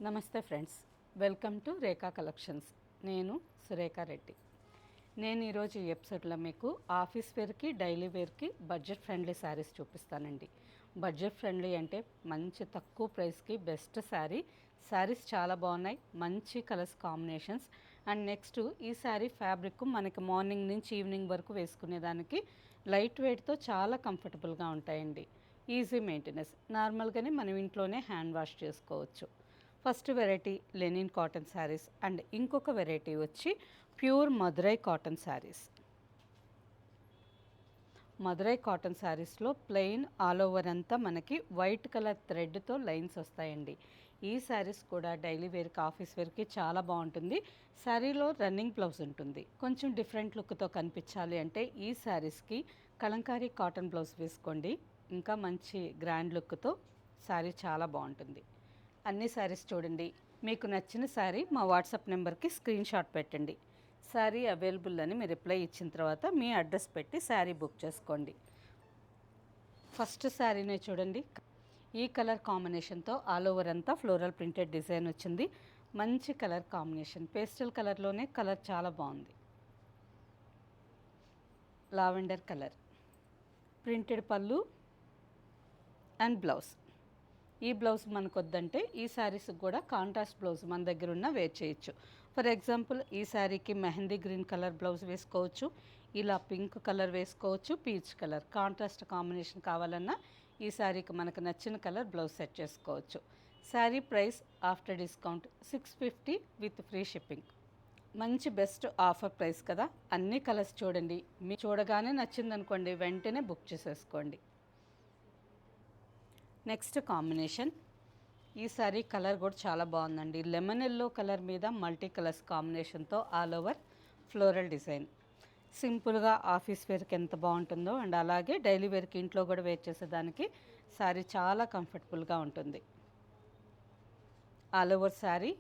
నమస్తే friends, welcome to Rekha collections. నేను సురేఖా రెడ్డి. నేను ఈరోజు ఈ ఎపిసోడ్లో మీకు ఆఫీస్ వేర్కి, డైలీ వేర్కి బడ్జెట్ ఫ్రెండ్లీ శారీస్ చూపిస్తానండి. బడ్జెట్ ఫ్రెండ్లీ అంటే మంచి తక్కువ ప్రైస్కి బెస్ట్ శారీస్ చాలా బాగున్నాయి, మంచి కలర్స్ కాంబినేషన్స్. అండ్ నెక్స్ట్ ఈ శారీ ఫ్యాబ్రిక్ మనకి మార్నింగ్ నుంచి ఈవినింగ్ వరకు వేసుకునేదానికి లైట్ వెయిట్తో చాలా కంఫర్టబుల్గా ఉంటాయండి. ఈజీ మెయింటెనెన్స్, నార్మల్గానే మనం ఇంట్లోనే హ్యాండ్ వాష్ చేసుకోవచ్చు. First variety linen cotton saris and ఇంకొక వెరైటీ వచ్చి pure Madurai cotton saris. Madurai cotton శారీస్లో ప్లెయిన్ ఆల్ ఓవర్ అంతా మనకి వైట్ కలర్ థ్రెడ్తో లైన్స్ వస్తాయండి. ఈ శారీస్ కూడా డైలీ వేర్కి, ఆఫీస్ వేర్కి చాలా బాగుంటుంది. శారీలో రన్నింగ్ బ్లౌజ్ ఉంటుంది. కొంచెం డిఫరెంట్ లుక్తో కనిపించాలి అంటే ఈ శారీస్కి కలంకారీ కాటన్ బ్లౌజ్ వేసుకోండి, ఇంకా మంచి గ్రాండ్ లుక్తో శారీ చాలా బాగుంటుంది. అన్ని శారీస్ చూడండి, మీకు నచ్చిన శారీ మా వాట్సాప్ నెంబర్కి స్క్రీన్ షాట్ పెట్టండి. శారీ అవైలబుల్ అని మీరు రిప్లై ఇచ్చిన తర్వాత మీ అడ్రస్ పెట్టి శారీ బుక్ చేసుకోండి. ఫస్ట్ శారీనే చూడండి, ఈ కలర్ కాంబినేషన్తో ఆల్ ఓవర్ అంతా ఫ్లోరల్ ప్రింటెడ్ డిజైన్ వచ్చింది. మంచి కలర్ కాంబినేషన్, పేస్టల్ కలర్లోనే కలర్ చాలా బాగుంది. Lavender colour, printed pallu and blouse. ఈ బ్లౌజ్ మనకు వద్దంటే ఈ శారీస్కి కూడా కాంట్రాస్ట్ బ్లౌజ్ మన దగ్గర ఉన్న వేర్ చేయొచ్చు. ఫర్ ఎగ్జాంపుల్ ఈ శారీకి మెహందీ గ్రీన్ కలర్ బ్లౌజ్ వేసుకోవచ్చు, ఇలా పింక్ కలర్ వేసుకోవచ్చు, పీచ్ కలర్ కాంట్రాస్ట్ కాంబినేషన్ కావాలన్నా ఈ శారీకి మనకు నచ్చిన కలర్ బ్లౌజ్ సెట్ చేసుకోవచ్చు. Sari price after discount 650 with free shipping. మంచి బెస్ట్ ఆఫర్ ప్రైస్ కదా. అన్ని కలర్స్ చూడండి, మీ చూడగానే నచ్చిందనుకోండి వెంటనే బుక్ చేసేసుకోండి. నెక్స్ట్ కాంబినేషన్, ఈ సారీ కలర్ కూడా చాలా బాగుందండి. లెమన్ ఎల్లో కలర్ మీద మల్టీ కలర్స్ కాంబినేషన్తో ఆల్ ఓవర్ ఫ్లోరల్ డిజైన్. సింపుల్గా ఆఫీస్ వేర్కి ఎంత బాగుంటుందో అండ్ అలాగే డైలీ వేర్కి ఇంట్లో కూడా వేర్ చేసేదానికి శారీ చాలా కంఫర్టబుల్గా ఉంటుంది. All over sari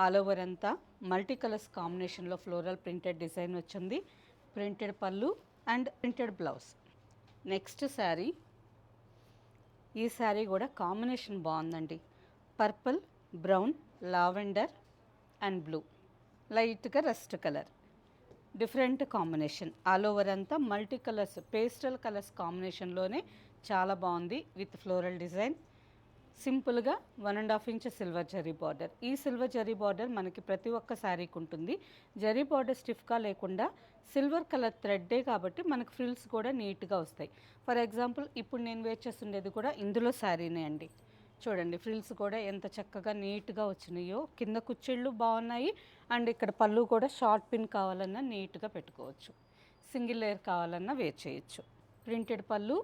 all over అంతా మల్టీ కలర్స్ కాంబినేషన్లో ఫ్లోరల్ ప్రింటెడ్ డిజైన్ వచ్చింది. Printed pallu and printed blouse. Next sari, ఈ శారీ కూడా కాంబినేషన్ బాగుందండి. Purple, brown, lavender and blue, లైట్గా rust colour, different combination. All over అంతా మల్టీ కలర్స్ పేస్టల్ కలర్స్ కాంబినేషన్లోనే చాలా బాగుంది విత్ ఫ్లోరల్ డిజైన్. సింపుల్గా 1.5 ఇంచ్ సిల్వర్ జరీ బార్డర్. ఈ సిల్వర్ జరీ బార్డర్ మనకి ప్రతి ఒక్క శారీకి ఉంటుంది. జరీ బార్డర్ స్టిఫ్గా లేకుండా సిల్వర్ కలర్ థ్రెడ్డే కాబట్టి మనకు ఫ్రిల్స్ కూడా నీట్గా వస్తాయి. ఫర్ ఎగ్జాంపుల్ ఇప్పుడు నేను వేర్ చేస్తుండేది కూడా ఇందులో శారీనే అండి. చూడండి ఫ్రిల్స్ కూడా ఎంత చక్కగా నీట్గా వచ్చినాయో. కింద కుచ్చిళ్ళు బాగున్నాయి అండ్ ఇక్కడ పళ్ళు కూడా షార్ట్ పిన్ కావాలన్నా నీట్గా పెట్టుకోవచ్చు, సింగిల్ లేయర్ కావాలన్నా వేర్ చేయొచ్చు. Printed pallu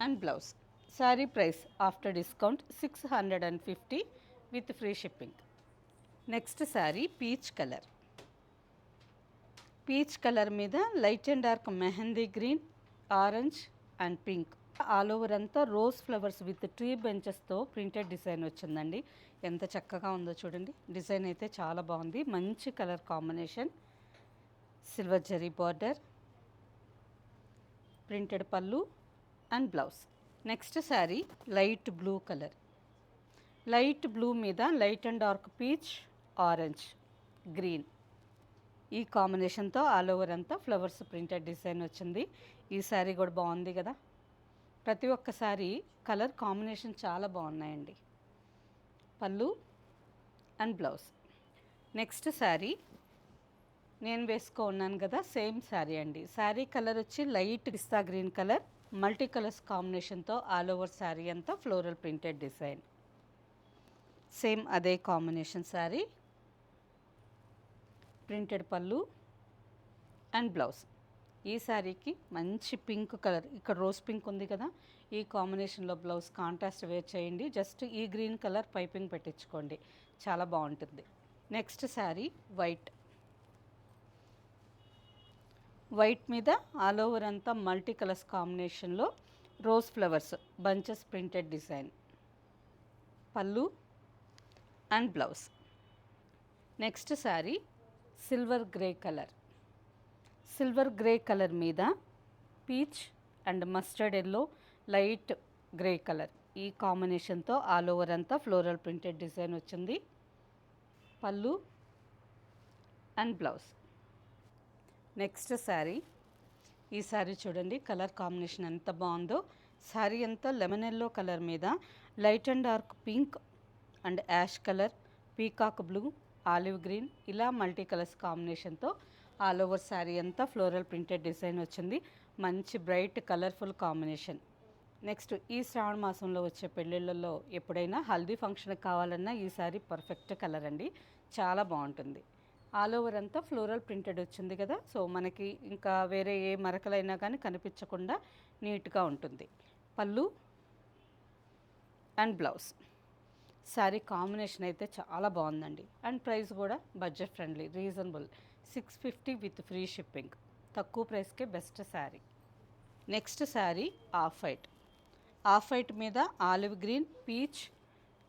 and blouse. Sari price after discount 650 with free shipping. Next sari peach colour. Peach colour మీద light and dark mehndi green, orange and pink. All over అంతా రోజ్ ఫ్లవర్స్ విత్ ట్రీ బెంచెస్తో printed design వచ్చిందండి. ఎంత చక్కగా ఉందో చూడండి. డిజైన్ అయితే చాలా బాగుంది. మంచి colour combination, silver zari border, printed pallu and blouse. Next sari light blue colour. Light blue మీద light and dark peach, orange, green ఈ కాంబినేషన్తో ఆల్ ఓవర్ అంతా ఫ్లవర్స్ ప్రింటెడ్ డిజైన్ వచ్చింది. ఈ శారీ కూడా బాగుంది కదా. ప్రతి ఒక్క శారీ కలర్ కాంబినేషన్ చాలా బాగున్నాయండి. Pallu and blouse. Next sari నేను ఉన్నాను కదా, సేమ్ శారీ అండి. శారీ కలర్ వచ్చి light pista green colour, multi colours కాంబినేషన్తో ఆల్ ఓవర్ శారీ అంతా ఫ్లోరల్ ప్రింటెడ్ డిజైన్. సేమ్ అదే combination sari, printed pallu and blouse. ఈ శారీకి మంచి పింక్ కలర్, ఇక్కడ రోజ్ పింక్ ఉంది కదా, ఈ కాంబినేషన్లో బ్లౌజ్ కాంట్రాస్ట్ వేర్ చేయండి. జస్ట్ ఈ గ్రీన్ కలర్ పైపింగ్ పెట్టించుకోండి, చాలా బాగుంటుంది. Next sari white. వైట్ మీద ఆల్ ఓవర్ అంతా మల్టీ కలర్స్ కాంబినేషన్లో rose flowers bunches printed design. పళ్ళు and blouse. Next sari silver grey colour. Silver grey colour మీద peach and mustard yellow, light grey colour ఈ కాంబినేషన్తో all over అంతా ఫ్లోరల్ ప్రింటెడ్ డిజైన్ వచ్చింది. Pallu and blouse. Next sari. ఈ శారీ చూడండి colour combination ఎంత బాగుందో. శారీ అంతా లెమన్ ఎల్లో కలర్ మీద light and dark pink and ash colour, peacock blue, olive green ఇలా మల్టీ కలర్స్ కాంబినేషన్తో ఆల్ ఓవర్ శారీ అంతా ఫ్లోరల్ ప్రింటెడ్ డిజైన్ వచ్చింది. మంచి బ్రైట్ కలర్ఫుల్ కాంబినేషన్. నెక్స్ట్ ఈ శ్రావణ మాసంలో వచ్చే పెళ్ళిళ్ళల్లో ఎప్పుడైనా హల్దీ ఫంక్షన్కి కావాలన్నా ఈ శారీ పర్ఫెక్ట్ కలర్ అండి, చాలా బాగుంటుంది. ఆల్ ఓవర్ అంతా ఫ్లోరల్ ప్రింటెడ్ వచ్చింది కదా, సో మనకి ఇంకా వేరే ఏ మరకలైనా కానీ కనిపించకుండా నీట్గా ఉంటుంది. పళ్ళు అండ్ బ్లౌజ్. శారీ కాంబినేషన్ అయితే చాలా బాగుందండి. అండ్ ప్రైస్ కూడా budget friendly, reasonable, 650 with free shipping. తక్కువ ప్రైస్కే best sari. Next sari off white. Off white మీద olive green, peach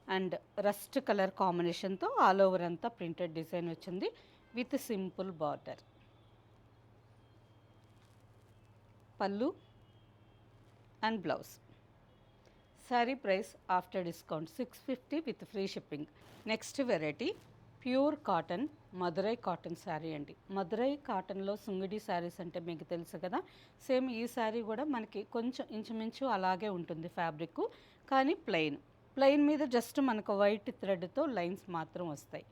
and rust colour కాంబినేషన్తో ఆల్ ఓవర్ అంతా ప్రింటెడ్ డిజైన్ వచ్చింది with simple border. Pallu and blouse. Sari price after discount 650 with free shipping. Next variety pure cotton Madurai cotton sari అండి. మదురై కాటన్లో సుంగిడి శారీస్ అంటే మీకు తెలుసు కదా, సేమ్ ఈ శారీ కూడా మనకి కొంచెం ఇంచుమించు అలాగే ఉంటుంది ఫ్యాబ్రిక్, కానీ ప్లెయిన్ మీద జస్ట్ మనకు వైట్ థ్రెడ్తో లైన్స్ మాత్రం వస్తాయి.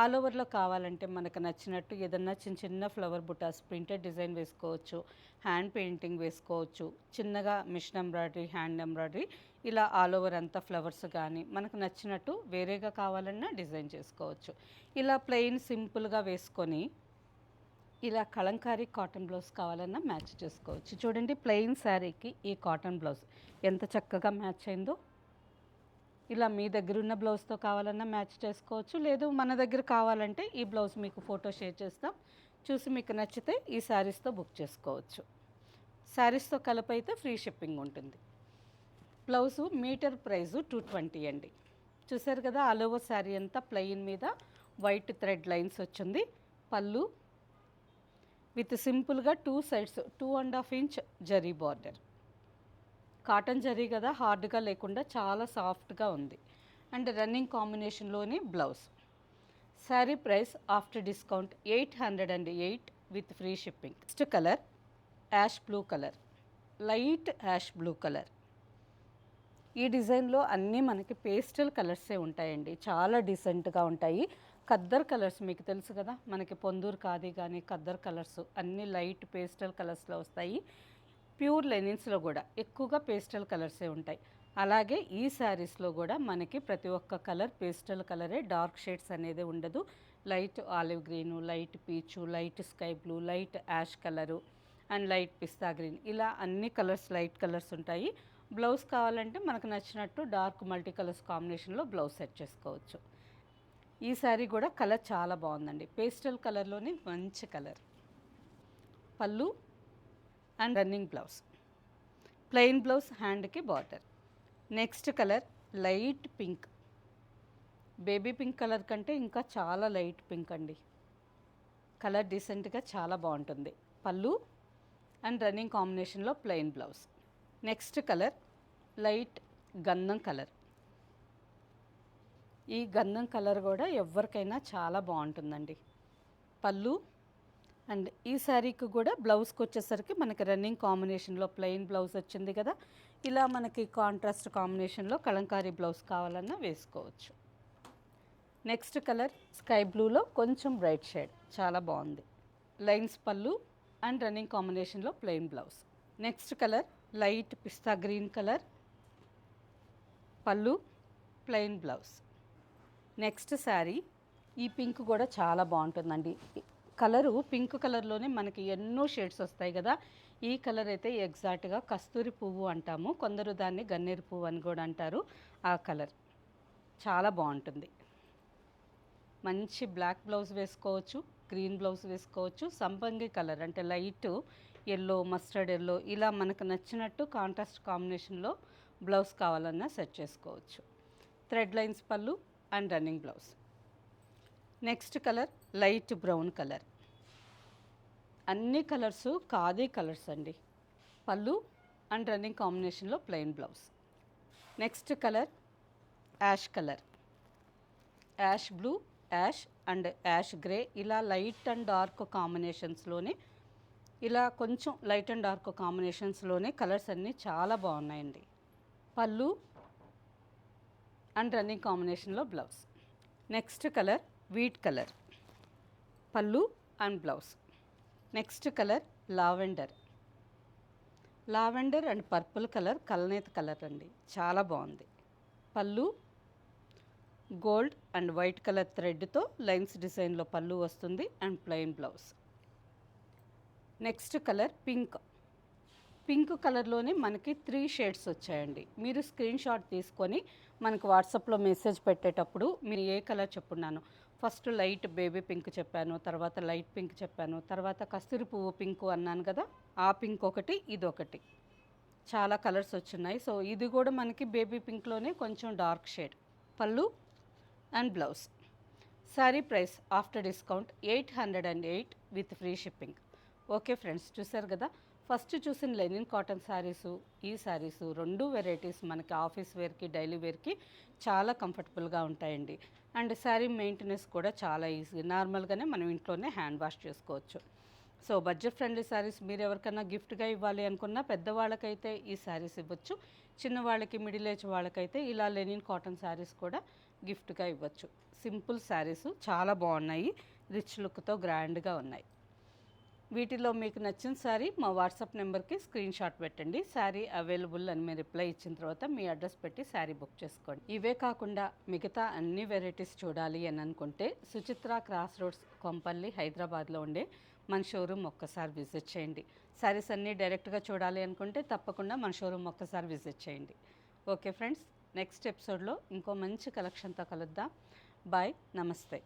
ఆల్ ఓవర్లో కావాలంటే మనకు నచ్చినట్టు ఏదన్నా చిన్న చిన్న ఫ్లవర్ బుటాస్ ప్రింటెడ్ డిజైన్ వేసుకోవచ్చు, హ్యాండ్ పెయింటింగ్ వేసుకోవచ్చు, చిన్నగా మిషన్ ఎంబ్రాయిడరీ, హ్యాండ్ ఎంబ్రాయిడరీ, ఇలా ఆల్ ఓవర్ అంతా ఫ్లవర్స్ కానీ మనకు నచ్చినట్టు వేరేగా కావాలన్నా డిజైన్ చేసుకోవచ్చు. ఇలా ప్లెయిన్ సింపుల్గా వేసుకొని ఇలా కలంకారీ కాటన్ బ్లౌజ్ కావాలన్నా మ్యాచ్ చేసుకోవచ్చు. చూడండి ప్లెయిన్ శారీకి ఈ కాటన్ బ్లౌజ్ ఎంత చక్కగా మ్యాచ్ అయిందో. ఇలా మీ దగ్గర ఉన్న బ్లౌజ్తో కావాలన్నా మ్యాచ్ చేసుకోవచ్చు, లేదు మన దగ్గర కావాలంటే ఈ బ్లౌజ్ మీకు ఫోటో షేర్ చేస్తాం, చూసి మీకు నచ్చితే ఈ శారీస్తో బుక్ చేసుకోవచ్చు. శారీస్తో కలిపి అయితే ఫ్రీ షిప్పింగ్ ఉంటుంది. బ్లౌజు మీటర్ ప్రైజు 220 అండి. చూసారు కదా ఆల్ ఓవర్ శారీ అంతా ప్లెయిన్ మీద వైట్ థ్రెడ్ లైన్స్ వచ్చింది. పళ్ళు విత్ సింపుల్గా 2 sides 2.5 inch zari border. Cotton zari కదా, హార్డ్గా లేకుండా చాలా సాఫ్ట్గా ఉంది. అండ్ రన్నింగ్ కాంబినేషన్లోని blouse. Sari price after discount 808 with free shipping. Next colour ash blue colour, light ash blue colour. ఈ డిజైన్లో అన్నీ మనకి పేస్టల్ కలర్సే ఉంటాయండి, చాలా డీసెంట్గా ఉంటాయి. ఖద్దర్ కలర్స్ మీకు తెలుసు కదా, మనకి పొందూరు ఖాదీ కానీ ఖద్దర్ కలర్స్ అన్నీ లైట్ పేస్టల్ కలర్స్లో వస్తాయి. ప్యూర్ లెనిన్స్లో కూడా ఎక్కువగా పేస్టల్ కలర్సే ఉంటాయి. అలాగే ఈ శారీస్లో కూడా మనకి ప్రతి ఒక్క కలర్ పేస్టల్ కలరే, డార్క్ షేడ్స్ అనేది ఉండదు. Light olive green, light peach, light sky blue, light ash colour and light pista green, ఇలా అన్ని కలర్స్ లైట్ కలర్స్ ఉంటాయి. బ్లౌజ్ కావాలంటే మనకు నచ్చినట్టు డార్క్ మల్టీ కలర్స్ కాంబినేషన్లో బ్లౌజ్ సెట్ చేసుకోవచ్చు. ఈ శారీ కూడా కలర్ చాలా బాగుందండి, పేస్టల్ కలర్లోని మంచి colour. Pallu and running blouse. Plain blouse, హ్యాండ్కి border. Next colour light pink, baby pink colour కంటే ఇంకా చాలా లైట్ పింక్ అండి. కలర్ డీసెంట్గా చాలా బాగుంటుంది. పళ్ళు అండ్ రన్నింగ్ కాంబినేషన్లో plain blouse. Next colour light గంధం కలర్. ఈ గంధం కలర్ కూడా ఎవరికైనా చాలా బాగుంటుందండి. పళ్ళు అండ్ ఈ శారీకి కూడా బ్లౌజ్కి వచ్చేసరికి మనకి రన్నింగ్ కాంబినేషన్లో ప్లెయిన్ బ్లౌజ్ వచ్చింది కదా, ఇలా మనకి కాంట్రాస్ట్ కాంబినేషన్లో కలంకారీ బ్లౌజ్ కావాలన్నా వేసుకోవచ్చు. నెక్స్ట్ కలర్ స్కై బ్లూలో కొంచెం బ్రైట్ షేడ్, చాలా బాగుంది. లైన్స్ పళ్ళు అండ్ రన్నింగ్ కాంబినేషన్లో plain blouse. Next colour light pista green colour, pallu plain blouse. Next sari ఈ పింక్ కూడా చాలా బాగుంటుందండి. కలరు పింక్ కలర్లోనే మనకి ఎన్నో షేడ్స్ వస్తాయి కదా, ఈ కలర్ అయితే ఎగ్జాక్ట్గా కస్తూరి పువ్వు అంటాము, కొందరు దాన్ని గన్నేరు పువ్వు అని కూడా అంటారు. ఆ కలర్ చాలా బాగుంటుంది. మంచి బ్లాక్ బ్లౌజ్ వేసుకోవచ్చు, గ్రీన్ బ్లౌజ్ వేసుకోవచ్చు, సంపంగి కలర్ అంటే లైట్ ఎల్లో, మస్టర్డ్ ఎల్లో, ఇలా మనకు నచ్చినట్టు కాంట్రాస్ట్ కాంబినేషన్లో బ్లౌజ్ కావాలన్నా సెట్ చేసుకోవచ్చు. Thread lines pallu and running blouse. Next colour light brown colour. అన్ని కలర్స్ ఖాదీ కలర్స్ అండి. పళ్ళు అండ్ రన్నింగ్ కాంబినేషన్లో plain blouse. Next colour ash colour, ash blue, ash and ash grey, ఇలా లైట్ అండ్ డార్క్ కాంబినేషన్స్లోనే, ఇలా కొంచెం light and dark కాంబినేషన్స్లోనే colours అన్నీ చాలా బాగున్నాయండి. పళ్ళు అండ్ రన్నింగ్ కాంబినేషన్లో blouse. Next colour wheat colour, pallu and blouse. Next colour lavender, lavender and purple colour, కల్నేత colour అండి, చాలా బాగుంది. Pallu gold and white colour థ్రెడ్తో లైన్స్ డిజైన్లో పళ్ళు వస్తుంది and plain blouse. Next colour pink, pink కలర్లోనే మనకి 3 షేడ్స్ వచ్చాయండి. మీరు స్క్రీన్ షాట్ తీసుకొని మనకు వాట్సాప్లో మెసేజ్ పెట్టేటప్పుడు మీరు ఏ కలర్ చెప్పున్నాను, ఫస్ట్ లైట్ బేబీ పింక్ చెప్పాను, తర్వాత లైట్ పింక్ చెప్పాను, తర్వాత కస్తూరి పువ్వు పింక్ అన్నాను కదా, ఆ పింక్ ఒకటి, ఇదొకటి, చాలా కలర్స్ వచ్చున్నాయి. సో ఇది కూడా మనకి బేబీ పింక్లోనే కొంచెం డార్క్ షేడ్. పళ్ళు and blouse. Sari price after discount 808 with free shipping. Okay friends, చూసారు కదా, ఫస్ట్ చూసిన లెనిన్ కాటన్ శారీసు, ఈ శారీసు 2 వెరైటీస్ మనకి ఆఫీస్ వేర్కి, డైలీ వేర్కి చాలా కంఫర్టబుల్గా ఉంటాయండి. అండ్ శారీ మెయింటెనెన్స్ కూడా చాలా ఈజీ, నార్మల్గానే మనం ఇంట్లోనే హ్యాండ్ వాష్ చేసుకోవచ్చు. సో బడ్జెట్ ఫ్రెండ్లీ శారీస్ మీరు ఎవరికైనా గిఫ్ట్గా ఇవ్వాలి అనుకున్నా పెద్దవాళ్ళకైతే ఈ శారీస్ ఇవ్వచ్చు, చిన్నవాళ్ళకి, మిడిల్ ఏజ్ వాళ్ళకైతే ఇలా లెనిన్ కాటన్ శారీస్ కూడా గిఫ్ట్గా ఇవ్వచ్చు. సింపుల్ శారీస్ చాలా బాగున్నాయి, రిచ్ లుక్తో గ్రాండ్గా ఉన్నాయి. వీటిలో మీకు నచ్చిన శారీ మా వాట్సాప్ నెంబర్కి స్క్రీన్ షాట్ పెట్టండి. శారీ అవైలబుల్ అని మీరు రిప్లై ఇచ్చిన తర్వాత మీ అడ్రస్ పెట్టి శారీ బుక్ చేసుకోండి. ఇవే కాకుండా మిగతా అన్ని వెరైటీస్ చూడాలి అని అనుకుంటే సుచిత్ర క్రాస్ రోడ్స్, కొంపల్లి, హైదరాబాద్లో ఉండే మన షోరూమ్ ఒక్కసారి విజిట్ చేయండి. శారీస్ అన్నీ డైరెక్ట్గా చూడాలి అనుకుంటే తప్పకుండా మన షోరూమ్ ఒక్కసారి విజిట్ చేయండి. ఓకే ఫ్రెండ్స్, నెక్స్ట్ ఎపిసోడ్లో ఇంకో మంచి కలెక్షన్తో కలుద్దాం. బాయ్, నమస్తే.